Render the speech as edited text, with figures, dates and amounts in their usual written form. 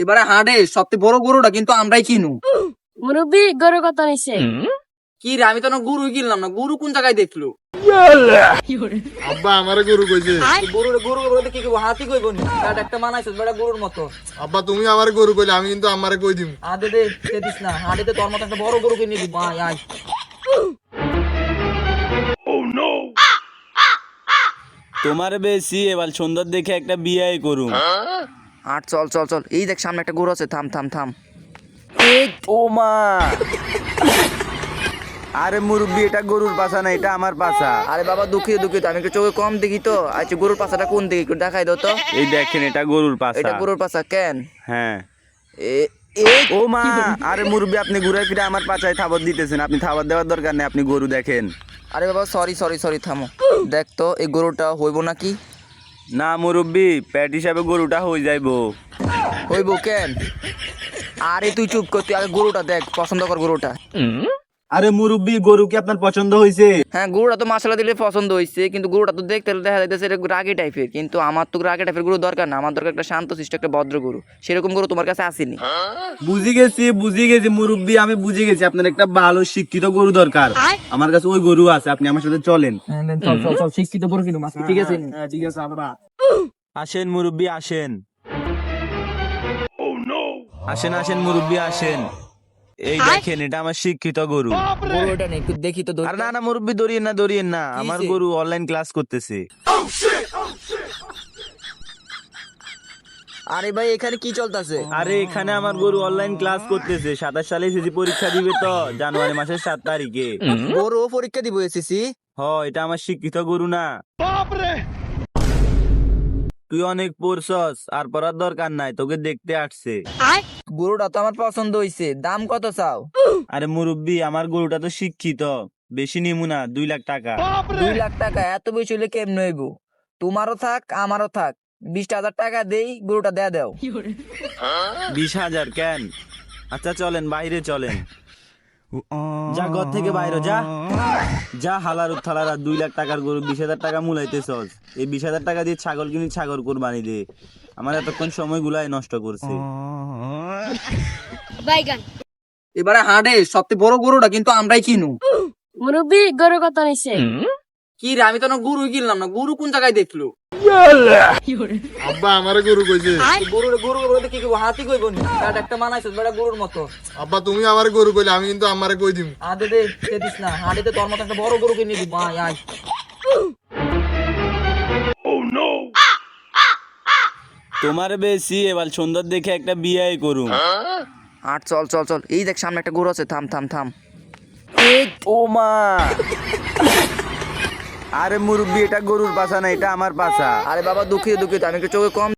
এবারে হাটে সবচেয়ে বড় গরুটা কিন্তু আমরাই কিনু। মুরব্বি গরু কত নিছে? কি রে, আমি তো না গরু কিনলাম না। গরু কোন জায়গায় দেখলো? আব্বা আমারে গরু কইছে। গরু গরু বলতে কি কইবো? হাতি কইবো নি? কাট একটা মানাইছস বড় গরুর মতো। আব্বা তুমি আমারে গরু কইলে আমি কিন্তু আমারে কই দিম। আদে দে কে দিস না। হাটিতে তোর মতো একটা বড় গরু কিনে দিবি। আয় আয়। তোমার বেশি এবার সুন্দর দেখে একটা বিয়ে করুম। হাট চল চল চল। এই দেখ সামনে একটা গরু আছে। থাম থাম থাম। ও মা, আরে মুরব্বি এটা গরুর পাছা না, এটা আমার পাছা। আরে বাবা দুঃখিত দুঃখিত, আমি একটু চোখে কম দেখি তো। আচ্ছা গরুর পাছাটা কোন দিকে একটু দেখাই দাও তো। এই দেখেন এটা গরুর পাছা। এটা গরুর পাছা কেন? হ্যাঁ। এ এ ও মা, আরে মুরব্বি আপনি ঘুরে ফিরে আমার পাছায় থাবর দিতেছেন। আপনি থাবর দেওয়ার দরকার নেই, আপনি গরু দেখেন। আরে বাবা সরি সরি সরি, থামো। দেখ তো এই গরুটা হইব নাকি? না মুরব্বি, প্যাট হিসাবে গরুটা হয়ে যাইবো। হইব কেন? আরে তুই চুপ কর, তুই আগে গরুটা দেখ, পছন্দ কর গরুটা। আরে মুরব্বি, গরু কি আপনার পছন্দ হয়েছে? হ্যাঁ গরুটা তো মাশাআল্লাহ দিলে পছন্দ হয়েছে, কিন্তু গরুটা তো দেখতে দেখা যাইতেছে এটা রাগী টাইপের। কিন্তু আমার তো রাগী টাইপের গরু দরকার না, আমার দরকার একটা শান্ত শিষ্ট একটা ভদ্র গরু। সেরকম গরু তোমার কাছে আসেনি। বুঝে গেছি মুরব্বি, আমি বুঝে গেছি আপনার একটা ভালো শিক্ষিত গরু দরকার। আমার কাছে ওই গরু আছে, আপনি আমার সাথে চলেন। চল চল চল, শিক্ষিত গরু কিনো মাছ, ঠিক আছে? ঠিক আছে আমরা আসেন মুরব্বি, আসেন আসেন আসেন মুরব্বি আসেন। এই দেখেন এটা আমার শিক্ষিত গরু। গরুটা নেই, একটু দেখি তো। আর না না মুরব্বি, দরিয়েন না, আমার হইছে? গরু অনলাইন ক্লাস করতেছে। আরে ভাই এখানে কি চলতেছে? আরে এখানে আমার গরু অনলাইন ক্লাস করতেছে। 27 সালে এসএসসি পরীক্ষা দিবে তো, জানুয়ারি মাসের 7 তারিখে। গরু পরীক্ষা দিব এসেছি। এটা আমার শিক্ষিত গরু না। তুই অনেক পড়ছস, আর পড়ার দরকার নাই, তোকে দেখতে আসছে। গরুটা তো আমার পছন্দ হইছে, দাম কত চাও? আরে মুরব্বি, আমার গরুটা তো শিক্ষিত, বেশি নিমু না, 2 লাখ টাকা। 2 লাখ টাকা? এত বেশি হলে কেমন হইব? তোমারও থাক আমারও থাক, 20,000 টাকা দেই, গরুটা দেয়া দাও। 20,000 কেন? আচ্ছা চলেন বাইরে চলেন। যা ঘর থেকে বাইরে যা যা, হালার উত্থালারা 2 লাখ টাকার গরু 20,000 টাকা মূলাইতেছস। এই 20,000 টাকা দিয়ে ছাগল কিনি, ছাগল কোরবানি দে। আমার এতক্ষণ সময় গুলাই নষ্ট করছে। বাইগান। এবারে হাটে সবচেয়ে বড় গরুটা কিন্তু আমরাই কিনু। মুরব্বি গরু কত নিছে? কি রে, আমি তো না গরু কিনলাম না। গরু কোন জায়গায় দেখলো? আব্বা আমারে গরু কইছে। গরু গরু বলতে কি কইবো? হাতি কইবো নি? কাট একটা মানাইছস বড় গরুর মতো। আব্বা তুমি আমারে গরু কইলে আমি কিন্তু আমারে কই দিম। আদে দে কে দিস না। হাটিতে তোর মতো একটা বড় গরু কিনে দিবি। আয় আয়। তোমার বেশি এবার সুন্দর দেখে একটা বিয়ে করুম। হাট চল চল চল। এই দেখ সামনে একটা গরু আছে। থাম থাম থাম। ও মা, আরে মুরব্বি এটা গরুর পাছা না, এটা আমার পাছা। আরে বাবা দুঃখিত দুঃখিত, আমি একটু চোখে কম